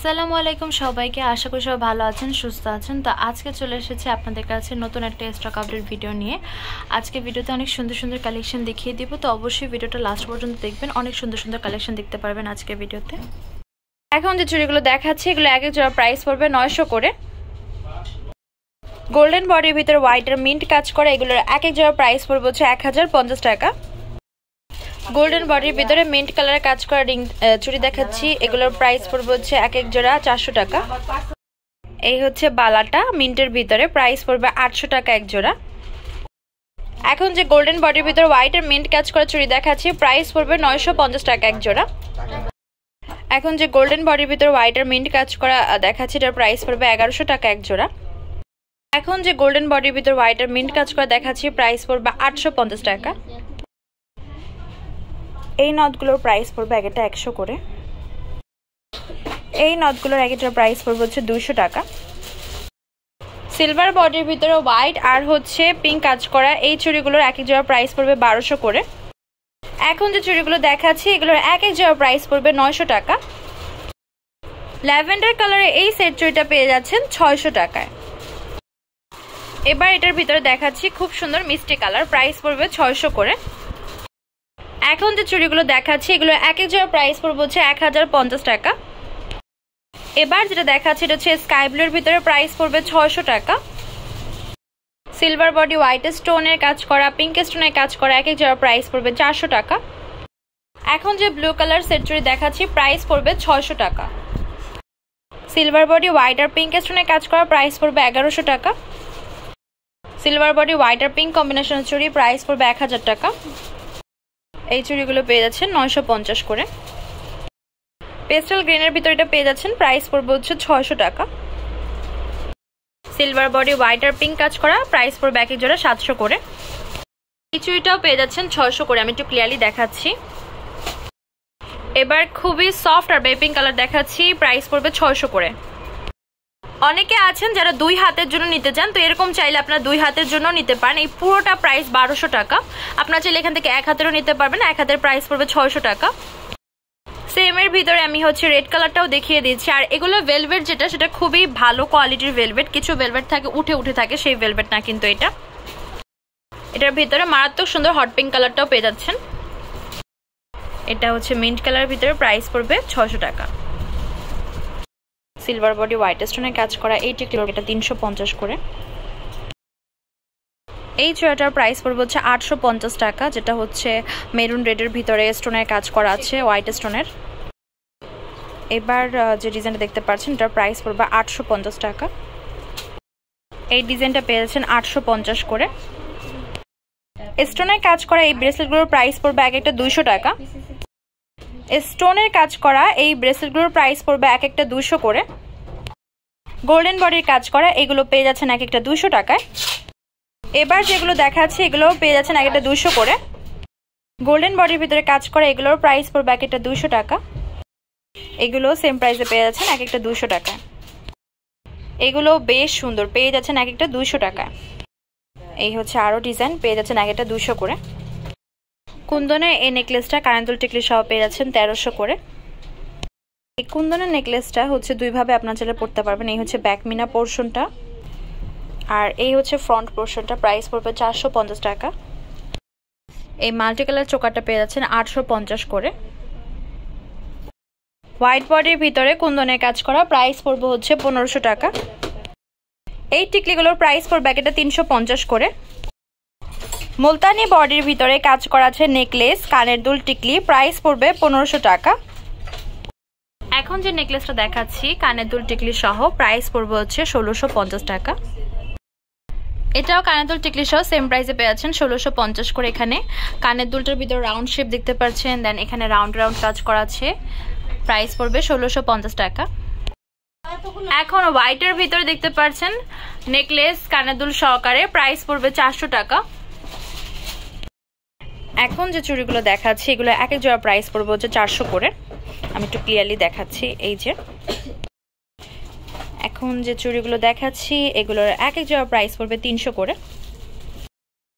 আসসালামু আলাইকুম সবাইকে, আশা করি সবাই ভালো আছেন, সুস্থ আছেন। তো আজকে চলে এসেছে আপনাদের কাছে নতুন একটা স্টক আপডেট ভিডিও নিয়ে। আজকে ভিডিওতে অনেক সুন্দর সুন্দর কালেকশন দেখিয়ে দিব, তো অবশ্যই ভিডিওটা লাস্ট পর্যন্ত দেখবেন। অনেক সুন্দর সুন্দর কালেকশন দেখতে পারবেন আজকে ভিডিওতে। এখন যে চুড়িগুলো দেখাচ্ছি এগুলো এক এক জোড়া প্রাইস পড়বে 900 করে। গোল্ডেন বডির ভিতরে হোয়াইট আর মিন্ট কাজ করা, এগুলোর এক এক জোড়া প্রাইস পড়বে হচ্ছে 1050 টাকা। গোল্ডেন বডির ভিতরে মিন্ট কালারের কাজ করা রিং চুড়ি দেখাচ্ছি, এগুলোর প্রাইস পড়বে হচ্ছে এক এক জোড়া 400 টাকা। এই হচ্ছে বালাটা মিন্টের ভিতরে, প্রাইস পড়বে 800 টাকা এক জোড়া। এখন যে গোল্ডেন বডির ভিতরে হোয়াইট আর মিন্ট কাজ করা চুড়ি দেখাচ্ছি, প্রাইস পড়বে 950 টাকা এক জোড়া। এখন যে গোল্ডেন বডির ভিতরে হোয়াইট আর মিন্ট কাজ করা দেখাচ্ছি, এটার প্রাইস পড়বে 1100 টাকা এক জোড়া। এখন যে গোল্ডেন বডির ভিতরে হোয়াইট আর মিন্ট কাজ করা দেখাচ্ছি, প্রাইস পড়বে 850 টাকা। এই নথগুলোর প্রাইস পড়বে এক একটা 100 করে। এই নথগুলোর এক একটা প্রাইস পড়বে হচ্ছে 200 টাকা। সিলভার বডির ভিতরে হোয়াইট আর হচ্ছে পিঙ্ক কাজ করা এই চুড়িগুলোর এক এক জোড়া প্রাইস পড়বে 1200 করে। এখন যে চুড়িগুলো দেখাচ্ছি এগুলোর এক এক জোড়া প্রাইস পড়বে 900 টাকা। ল্যাভেন্ডার কালারের এই সেট চুড়িটা পেয়ে যাচ্ছেন 600 টাকায়। এবার এটার ভিতরে দেখাচ্ছি খুব সুন্দর মিষ্টি কালার, প্রাইস পড়বে 600 করে। এখন যে চুড়িগুলো দেখাচ্ছি এগুলো এক এক জোড়া প্রাইস পড়বে হচ্ছে 1050 টাকা। এবার যেটা দেখাচ্ছি এটা হচ্ছে স্কাই ব্লুর ভিতরে, প্রাইস পড়বে 600 টাকা। সিলভার বডি হোয়াইট স্টোনের কাজ করা পিঙ্ক স্টোনের কাজ করা এক এক জোড়া প্রাইস পড়বে 400 টাকা। এখন যে ব্লু কালার সেট চুড়ি দেখাচ্ছি প্রাইস পড়বে 600 টাকা। সিলভার বডি হোয়াইট আর পিঙ্ক স্টোনের কাজ করা প্রাইস পড়বে 1100 টাকা। সিলভার বডি হোয়াইট আর পিঙ্ক কম্বিনেশনের চুড়ি প্রাইস পড়বে 1000 টাকা। এই চুড়িগুলো পেয়ে যাচ্ছেন 950 করে। পেস্টাল গ্রিনের ভিতরে এটা পেয়ে যাচ্ছেন, প্রাইস পড়বে হচ্ছে 600 টাকা। সিলভার বডি হোয়াইট আর পিঙ্ক কাজ করা প্রাইস পড়বে এক এক জোড়া 700 করে। এই চুড়িটাও পেয়ে যাচ্ছেন 600 করে। আমি একটু ক্লিয়ারলি দেখাচ্ছি। এবার খুবই সফট আর বেপিং কালার দেখাচ্ছি, প্রাইস পড়বে 600 করে। অনেকে আছেন যারা 2 হাতের জন্য নিতে চান, তো এরকম চাইলে আপনারা 2 হাতের জন্য নিতে পারেন। এই পুরোটা প্রাইস 1200 টাকা। আপনারা চাইলে এখান থেকে 1 হাতেরও নিতে পারবেন, 1 হাতের প্রাইস পড়বে 600 টাকা। সেমের ভিতরে আমি হচ্ছে রেড কালারটাও দেখিয়ে দিচ্ছি। আর এগুলো ভেলভেট যেটা, সেটা খুবই ভালো কোয়ালিটির ভেলভেট। কিছু ভেলভেট থাকে উঠে উঠে থাকে, সেই ভেলভেট না কিন্তু এটার ভিতরে মারাত্মক সুন্দর হট পিঙ্ক কালারটাও পেয়ে যাচ্ছেন। এটা হচ্ছে মিন্ট কালারের ভিতরে, প্রাইস পড়বে 600 টাকা। সিলভার বডি হোয়াইট স্টোনের কাজ করা এই টিকলিটা 350 করে। এই চুড়িটার প্রাইস পড়বে হচ্ছে 850 টাকা, যেটা হচ্ছে মেরুন রেডের ভিতরে স্টোনের কাজ করা আছে হোয়াইট স্টোনের। এবার যে ডিজাইনটা দেখতে পাচ্ছেন এটার প্রাইস পড়বে 850 টাকা। এই ডিজাইনটা পেয়ে যাচ্ছেন 850 করে। স্টোনের কাজ করা এই ব্রেসলেটগুলোর প্রাইস পড়বে এক একটা 200 টাকা। স্টোনের কাজ করা এই ব্রেসলেটগুলোর প্রাইস পড়বে এক একটা 200 করে। গোল্ডেন বডির কাজ করা এগুলো পেয়ে যাচ্ছেন এক একটা 200 টাকায়। এবার যেগুলো দেখাচ্ছি এগুলো পেয়ে যাচ্ছেন এক একটা 200 করে। গোল্ডেন বডির ভিতরে কাজ করা এগুলোর প্রাইস পড়বে এক একটা 200 টাকা। এগুলো সেম প্রাইসে পেয়ে যাচ্ছেন এক একটা 200 টাকা। এগুলো বেশ সুন্দর, পেয়ে যাচ্ছেন এক একটা 200 টাকা। এই হচ্ছে আরো ডিজাইন, পেয়ে যাচ্ছেন এক একটা 200 করে। কুন্দনের এই নেকলেসটা কানের টিকলি সহ পেয়ে যাচ্ছেন 1300 করে। এই কুন্দনের নেকলেসটা হচ্ছে 2 ভাবে আপনার চাইলে পড়তে পারবেন। এই হচ্ছে ব্যাক মিনা পোর্শনটা আর এই হচ্ছে ফ্রন্ট পোর্শনটা, প্রাইস পড়বে 450 টাকা। এই মাল্টি কালার চোকারটা পেয়ে যাচ্ছেন 850 করে। হোয়াইট বডির ভিতরে কুন্দনের কাজ করা প্রাইস পড়বে হচ্ছে 1500 টাকা। এই টিকলিগুলোর প্রাইস পড়বে একটা 350 করে। মুলতানি বডির ভিতরে কাজ করা আছে নেকলেস কানের দুল টিকলি, প্রাইস পড়বে 1500 টাকা। এখন যে নেকলেসটা দেখাচ্ছি কানের দুল টিকলি সহ, প্রাইস পড়বে হচ্ছে 1650 টাকা। এটাও কানের দুল টিকলি সহ সেম প্রাইসে পেয়ে যাচ্ছেন 1650 করে। এখানে কানের দুলটার ভিতরে রাউন্ড শেপ দেখতে পাচ্ছেন, দেন এখানে রাউন্ড রাউন্ড কাজ করা আছে, প্রাইস পড়বে 1650 টাকা। এখন হোয়াইটের ভিতরে দেখতে পাচ্ছেন নেকলেস কানের দুল সহকারে, প্রাইস পড়বে 400 টাকা। এখন যে চুড়িগুলো দেখাচ্ছি এগুলো এক এক জোড়া প্রাইস পড়বে হচ্ছে 400 করে। আমি একটু ক্লিয়ারলি দেখাচ্ছি। এই যে এখন যে চুড়িগুলো দেখাচ্ছি এগুলোর এক এক জোড়া প্রাইস পড়বে 300 করে।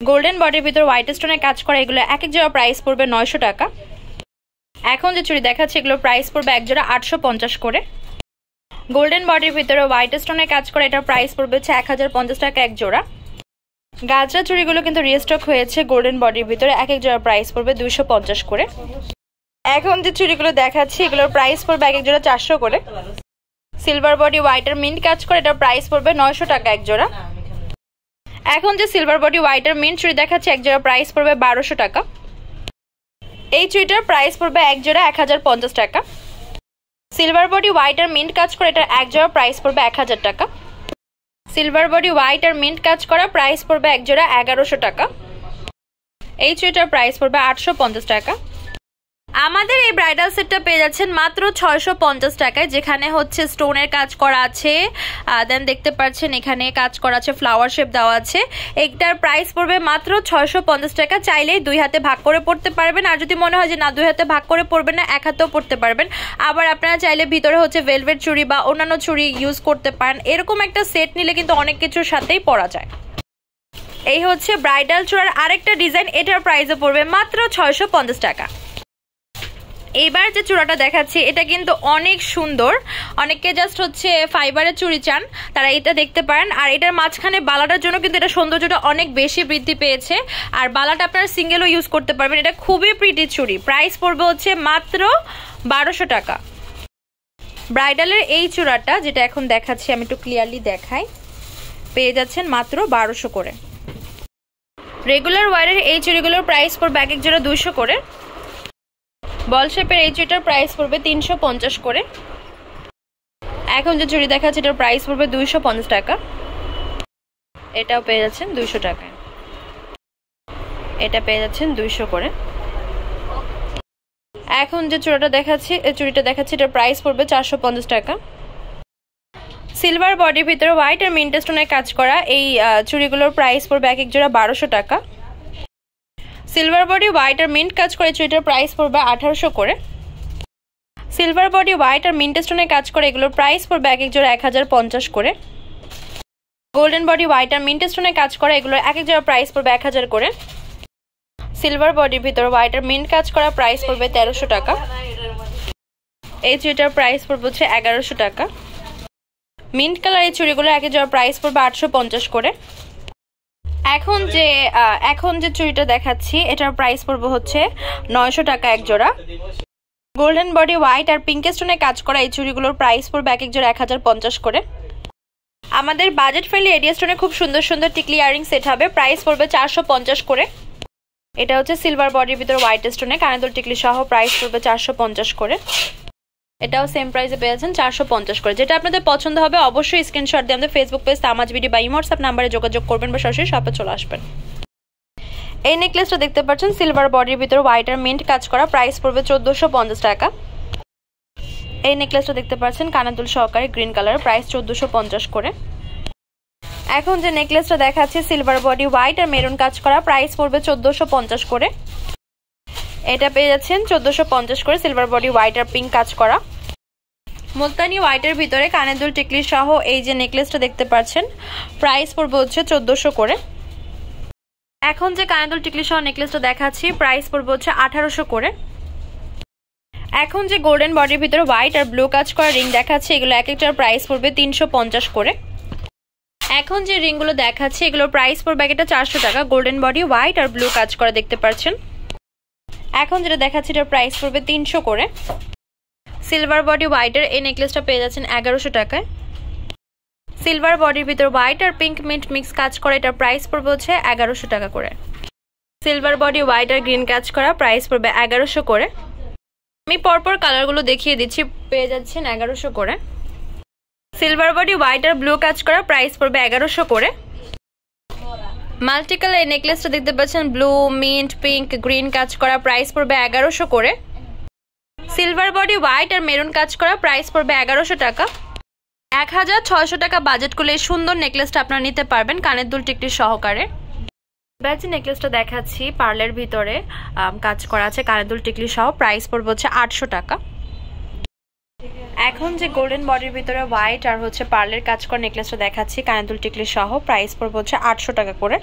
গোল্ডেন বডির ভিতর হোয়াইট স্টোনের কাজ করা এগুলো এক এক জোড়া প্রাইস পড়বে 900 টাকা। এখন যে চুড়ি দেখাচ্ছি এগুলোর প্রাইস পড়বে এক জোড়া 850 করে। গোল্ডেন বডির ভিতরে হোয়াইট স্টোনের কাজ করে, এটার প্রাইস পড়বে হচ্ছে 1050 টাকা এক জোড়া। গাজরা চুড়িগুলো কিন্তু রিস্টক হয়েছে গোল্ডেন বডির ভিতরে, এক এক জোড়া প্রাইস পড়বে 250 করে। এখন যে চুড়িগুলো দেখাচ্ছি এগুলোর প্রাইস পড়বে এক এক জোড়া 400 করে। সিলভার বডি হোয়াইটের মিন্ট কাজ করে, এটার প্রাইস পড়বে 900 টাকা এক জোড়া। এখন যে সিলভার বডি হোয়াইটের মিন্ট চুড়ি দেখাচ্ছি এক জোড়া প্রাইস পড়বে 1200 টাকা। এই চুড়িটার প্রাইস পড়বে এক জোড়া 1050 টাকা। সিলভার বডি হোয়াইটের মিন্ট কাজ করে, এটার এক জোড়া প্রাইস পড়বে 1000 টাকা। সিলভার বডি হোয়াইট আর মিন্ট কাজ করা, প্রাইস পড়বে এক জোড়া 1100 টাকা। এই চুড়িটার প্রাইস পড়বে 850 টাকা। আমাদের এই ব্রাইডাল সেটটা পেয়ে যাচ্ছেন মাত্র 650 টাকায়, যেখানে হচ্ছে স্টোনের কাজ করা আছে, দেন দেখতে পাচ্ছেন এখানে কাজ করা আছে, ফ্লাওয়ার শেপ দেওয়া আছে। এইটার প্রাইস পড়বে মাত্র 650 টাকা। চাইলেই দুই হাতে ভাগ করে পড়তে পারবেন, আর যদি মনে হয় যে না দুই হাতে ভাগ করে পড়বেন না, এক হাতেও পড়তে পারবেন। আবার আপনারা চাইলে ভিতরে হচ্ছে ভেলভেট চুড়ি বা অন্যান্য চুড়ি ইউজ করতে পারেন। এরকম একটা সেট নিলে কিন্তু অনেক কিছুর সাথেই পরা যায়। এই হচ্ছে ব্রাইডাল চূড়ার আরেকটা ডিজাইন, এটার প্রাইসও পড়বে মাত্র 650 টাকা। এইবার যে চূড়াটা দেখাচ্ছি এটা কিন্তু অনেক সুন্দর, অনেকে জাস্ট হচ্ছে ফাইবারের চুড়ি চান তারা এটা দেখতে পারেন। আর এটার মাঝখানে বালাটার জন্য কিন্তু এটা সৌন্দর্যটা অনেক বেশি বৃদ্ধি পেয়েছে, আর বালাটা আপনারা সিঙ্গেলও ইউজ করতে পারবেন। এটা খুবই প্রিটি চুড়ি, প্রাইস পড়বে হচ্ছে মাত্র 1200 টাকা। ব্রাইডালের এই চূড়াটা যেটা এখন দেখাচ্ছি আমি একটু ক্লিয়ারলি দেখাই, পেয়ে যাচ্ছেন মাত্র 1200 করে। রেগুলার ওয়ারের এই চুড়িগুলোর প্রাইস পড়বে এক এক জোড়া 200 করে। বল শেপের এই চুড়িটার প্রাইস পড়বে 350 করে। এখন যে চুড়ি দেখাচ্ছে এটার প্রাইস পড়বে 250 টাকা। এটাও পেয়ে যাচ্ছেন 200 টাকায়। এটা পেয়ে যাচ্ছেন 200 করে। এখন যে চুড়িটা দেখাচ্ছি এটার প্রাইস পড়বে 450 টাকা। সিলভার বডির ভিতরে হোয়াইট আর মিন্ট স্টোনের কাজ করা এই চুড়িগুলোর প্রাইস পড়বে এক এক জোড়া 1200 টাকা। সিলভার বডি হোয়াইট আর মিন্ট কাজ করে চুড়িটার প্রাইস পড়বে 1800 করে। সিলভার বডি হোয়াইট আর মিন্ট স্টোনের কাজ করে এগুলোর প্রাইস পড়বে এক এক জোড়া 1050 করে। গোল্ডেন বডি হোয়াইট আর মিন্ট স্টোনের কাজ করা এগুলোর এক এক জোড়া প্রাইস পড়বে 1000 করে। সিলভার বডির ভিতরে হোয়াইট আর মিন্ট কাজ করা প্রাইস পড়বে 1300 টাকা। এই চুড়িটার প্রাইস পড়বে হচ্ছে 1100 টাকা। মিন্ট কালার এই চুড়িগুলো এক এক জোড়া প্রাইস পড়বে 850 করে। এখন যে চুড়িটা দেখাচ্ছি এটার প্রাইস পড়বে হচ্ছে 900 টাকা এক জোড়া। গোল্ডেন বডি হোয়াইট আর পিঙ্ক স্টোনে কাজ করা এই চুড়িগুলোর প্রাইস পড়বে এক এক জোড়া 1050 করে। আমাদের বাজেট ফ্রেন্ডলি এডিয়া স্টোনে খুব সুন্দর সুন্দর টিকলি ইয়ারিং সেট হবে, প্রাইস পড়বে 450 করে। এটা হচ্ছে সিলভার বডির ভিতরে হোয়াইট স্টোনে কানেদুল টিকলি সহ, প্রাইস পড়বে 450 করে। এটাও সেম প্রাইসে পেয়ে যাচ্ছেন 450 করে। যেটা আপনাদের পছন্দ হবে অবশ্যই স্ক্রিনশট দিয়ে আমাদের ফেসবুক পেজ তামাজ বিডি বা হোয়াটসঅ্যাপ নাম্বারে যোগাযোগ করবেন বা সরাসরি শপে চলে আসবেন। এই নেকলেসটা দেখতে পাচ্ছেন সিলভার বডির ভিতরে হোয়াইট আর মিন্ট কাজ করা, প্রাইস পড়বে 1450 টাকা। এই নেকলেসটা দেখতে পাচ্ছেন কানেদুল সহকারে গ্রিন কালার, প্রাইস 1450 করে। এখন যে নেকলেসটা দেখাচ্ছি সিলভার বডি হোয়াইট আর মেরুন কাজ করা, প্রাইস পড়বে 1450 করে। এটা পেয়ে যাচ্ছেন 1450 করে। সিলভার বডি হোয়াইট আর পিঙ্ক কাজ করা, মুলতানি হোয়াইটের ভিতরে কানেদুল টিকলি সহ এই যে নেকলেসটা দেখতে পাচ্ছেন, প্রাইস পড়বে হচ্ছে 1400 করে। এখন যে কানেদুল টিকলি সহ নেকলেসটা দেখাচ্ছি প্রাইস পড়বে হচ্ছে 1800 করে। এখন যে গোল্ডেন বডির ভিতরে হোয়াইট আর ব্লু কাজ করা রিং দেখাচ্ছি এগুলো এক একটার প্রাইস পড়বে 350 করে। এখন যে রিংগুলো দেখাচ্ছি এগুলোর প্রাইস পড়বে একটা 400 টাকা। গোল্ডেন বডি হোয়াইট আর ব্লু কাজ করা দেখতে পাচ্ছেন। এখন যেটা দেখাচ্ছি এটার প্রাইস পড়বে 300 করে। সিলভার বডি হোয়াইটের এই নেকলেসটা পেয়ে যাচ্ছেন 1100 টাকায়। সিলভার বডির ভিতর হোয়াইট আর পিঙ্ক মিন্ট মিক্স কাজ করা, এটার প্রাইস পড়বে হচ্ছে 1100 টাকা করে। সিলভার বডি হোয়াইট আর গ্রিন কাজ করা, প্রাইস পড়বে 1100 করে। আমি পরপর কালারগুলো দেখিয়ে দিচ্ছি, পেয়ে যাচ্ছেন 1100 করে। সিলভার বডি হোয়াইট আর ব্লু কাজ করা, প্রাইস পড়বে 1100 করে। মাল্টি কালার এই নেকলেসটা দেখতে পাচ্ছেন ব্লু মিন্ট পিঙ্ক গ্রিন কাজ করা, প্রাইস পড়বে 1100 করে। সিলভার বডি হোয়াইট আর মেরুন কাজ করা, প্রাইস পড়বে 1100 টাকা। 1600 টাকা বাজেট করলে এই সুন্দর নেকলেসটা আপনারা নিতে পারবেন কানের দুল টিকলি সহকারে। এবার যে নেকলেসটা দেখাচ্ছি পার্লের ভিতরে কাজ করা আছে কানের দুল টিকলি সহ, প্রাইস পড়বে হচ্ছে 800 টাকা। এখন যে গোল্ডেন বডির ভিতরে হোয়াইট আর হচ্ছে পার্লের কাজ করা নেকলেসটা দেখাচ্ছি কানের দুল টিকলি সহ, প্রাইস পড়বে হচ্ছে 800 টাকা করে।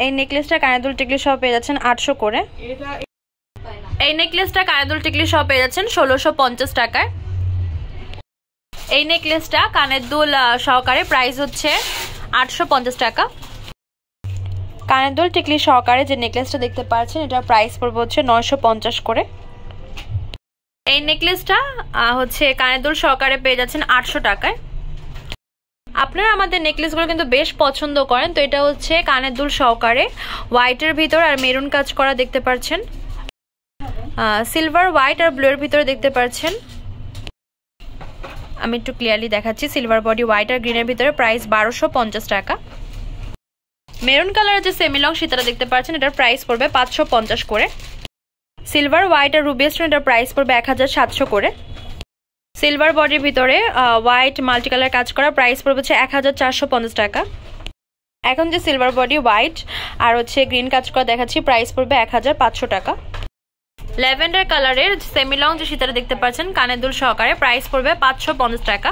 এই নেকলেসটা কানের দুল টিকলি সহ পেয়ে যাচ্ছেন 800 করে। এই নেকলেসটা কানের দুল টিকলি সহ পেয়ে যাচ্ছেন 1650 টাকায়। এই নেকলেসটা কানের দুল সহকারে প্রাইস হচ্ছে 850 টাকা। কানের দুল টিকলি সহকারে যে নেকলেসটা দেখতে পাচ্ছেন এটার প্রাইস পড়বে হচ্ছে 950 করে। এই নেকলেসটা হচ্ছে কানের দুল সহকারে পেয়ে যাচ্ছেন 800 টাকায়। আপনারা আমাদের নেকলেসগুলো কিন্তু বেশ পছন্দ করেন, তো এটা হচ্ছে কানের দুল সহকারে হোয়াইটের ভিতর আর মেরুন কাজ করা দেখতে পাচ্ছেন, সিলভার হোয়াইট আর ব্লু এর ভিতরে দেখতে পাচ্ছেন। আমি একটু ক্লিয়ারলি দেখাচ্ছি, সিলভার বডি হোয়াইট আর গ্রিনের ভিতরে প্রাইস 1250 টাকা। মেরুন কালারের যে সেমি লং সেটা দেখতে পাচ্ছেন এটার প্রাইস পড়বে 550 করে। সিলভার হোয়াইট আর রুবি স্টোন এটার প্রাইস পড়বে 1700 করে। সিলভার বডির ভিতরে হোয়াইট মাল্টি কালার কাজ করা প্রাইস পড়বে হচ্ছে 1450 টাকা। এখন যে সিলভার বডি হোয়াইট আর হচ্ছে গ্রিন কাজ করা দেখাচ্ছি প্রাইস পড়বে 1500 টাকা। ল্যাভেন্ডার কালারের সেমি লং যে সীতাটা দেখতে পাচ্ছেন কানের দুল সহকারে প্রাইস পড়বে 550 টাকা।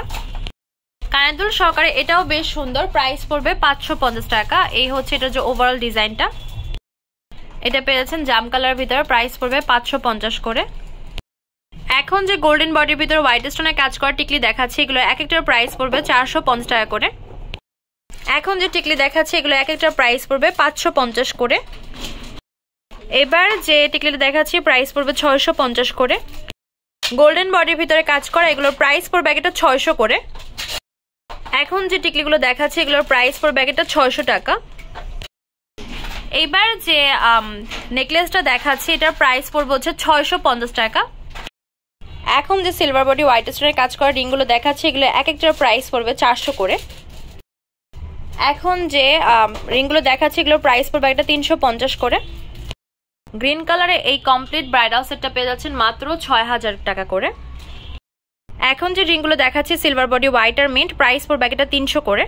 কানের দুল সহকারে এটাও বেশ সুন্দর, প্রাইস পড়বে 550 টাকা। এই হচ্ছে এটা যে ওভারঅল ডিজাইনটা, এটা পেয়ে যাচ্ছেন জাম কালার ভিতরে, প্রাইস পড়বে 550 করে। এখন যে গোল্ডেন বডির ভিতরে হোয়াইট স্টোনের কাজ করা টিকলি দেখাচ্ছি এগুলো এক একটার প্রাইস পড়বে 450 টাকা করে। এখন যে টিকলি দেখাচ্ছি এগুলো এক একটার প্রাইস পড়বে 550 করে। এবার যে টিকলিটা দেখাচ্ছি প্রাইস পড়বে 650 করে। গোল্ডেন বডির ভিতরে কাজ করা এগুলোর প্রাইস পড়বে একটা 600 করে। এখন যে টিকলিগুলো দেখাচ্ছি এগুলোর প্রাইস পড়বে একটা 600 টাকা। এইবার যে নেকলেসটা দেখাচ্ছি এটার প্রাইস পড়বে হচ্ছে 650 টাকা। এখন যে সিলভার বডি হোয়াইট স্টোনের কাজ করা রিংগুলো দেখাচ্ছি এগুলো এক একটার প্রাইস পড়বে 400 করে। এখন যে রিংগুলো দেখাচ্ছি এগুলোর প্রাইস পড়বে একটা 350 করে। গ্রিন কালারে এই কমপ্লিট ব্রাইডাল সেটটা পেয়ে যাচ্ছেন মাত্র 6000 টাকা করে। এখন যে রিংগুলো দেখাচ্ছি সিলভার বডি হোয়াইট আর মিন্ট প্রাইস পড়বে একটা 300 করে।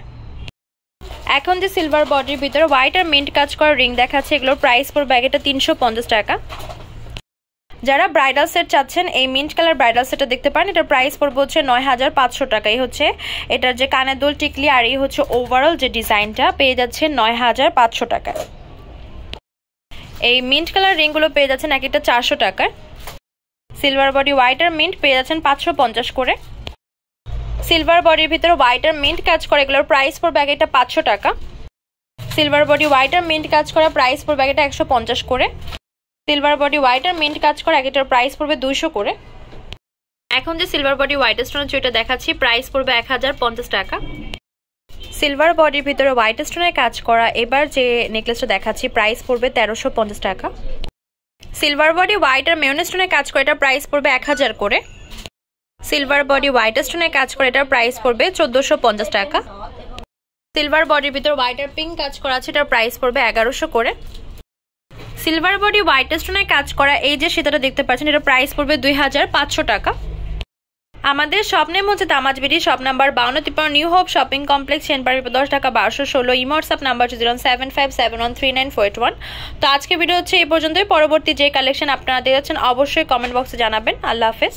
এখন যে সিলভার বডির ভিতরে হোয়াইট আর মিন্ট কাজ করা রিং দেখাচ্ছে এগুলোর প্রাইস পড়বে একটা 350 টাকা। যারা ব্রাইডাল সেট চাচ্ছেন এই মিন্ট কালার ব্রাইডাল সেটটা দেখতে পারেন, এটার প্রাইস পড়বে হচ্ছে 9500 টাকা। এই হচ্ছে এটার যে কানের দুল টিকলি আর এই হচ্ছে ওভারঅল যে ডিজাইনটা পেয়ে যাচ্ছে 9500 টাকায়। এই মিন্ট কালার রিংগুলো পেয়ে যাচ্ছেন এক একটা 400 টাকায়। সিলভার বডি হোয়াইট আর মিন্ট পেয়ে যাচ্ছেন 550 করে। সিলভার বডির ভিতরে হোয়াইট আর মিন্ট কাজ করে এগুলোর প্রাইস পড়বে এক একটা 500 টাকা। সিলভার বডি হোয়াইট আর মিন্ট কাজ করা প্রাইস পড়বে এক একটা 150 করে। সিলভার বডি হোয়াইট আর মিন্ট কাজ করা এক একটার প্রাইস পড়বে 200 করে। এখন যে সিলভার বডি হোয়াইট স্টোনের চুড়িটা দেখাচ্ছি প্রাইস পড়বে 1050 টাকা। সিলভার বডির ভিতরে হোয়াইট স্টোনের কাজ করা এবার যে নেকলেসটা দেখাচ্ছি প্রাইস পড়বে 1350 টাকা। সিলভার বডি হোয়াইট আর মেরুন স্টোনের কাজ করে এটার প্রাইস পড়বে 1000 করে। সিলভার বডি হোয়াইট স্টোনের কাজ করে এটার প্রাইস পড়বে 1450 টাকা। সিলভার বডির ভিতরে হোয়াইট আর পিঙ্ক কাজ করা আছে এটার প্রাইস পড়বে 1100 করে। সিলভার বডি হোয়াইট স্টোনের কাজ করা এই যে সেটাটা দেখতে পাচ্ছেন এটার প্রাইস পড়বে 2500 টাকা। আমাদের শপ নেম হচ্ছে তামাজ BD, shop number 5253 new hope shopping complex, চেনপাড়ি 10 টাকা 1216, ইমো হোয়াটসঅ্যাপ নাম্বার 07571394181। তো আজকে ভিডিও হচ্ছে এই পর্যন্তই। পরবর্তী যে কালেকশন আপনারা দেখছেন অবশ্যই কমেন্ট বক্সে জানাবেন। আল্লাহ হাফেজ।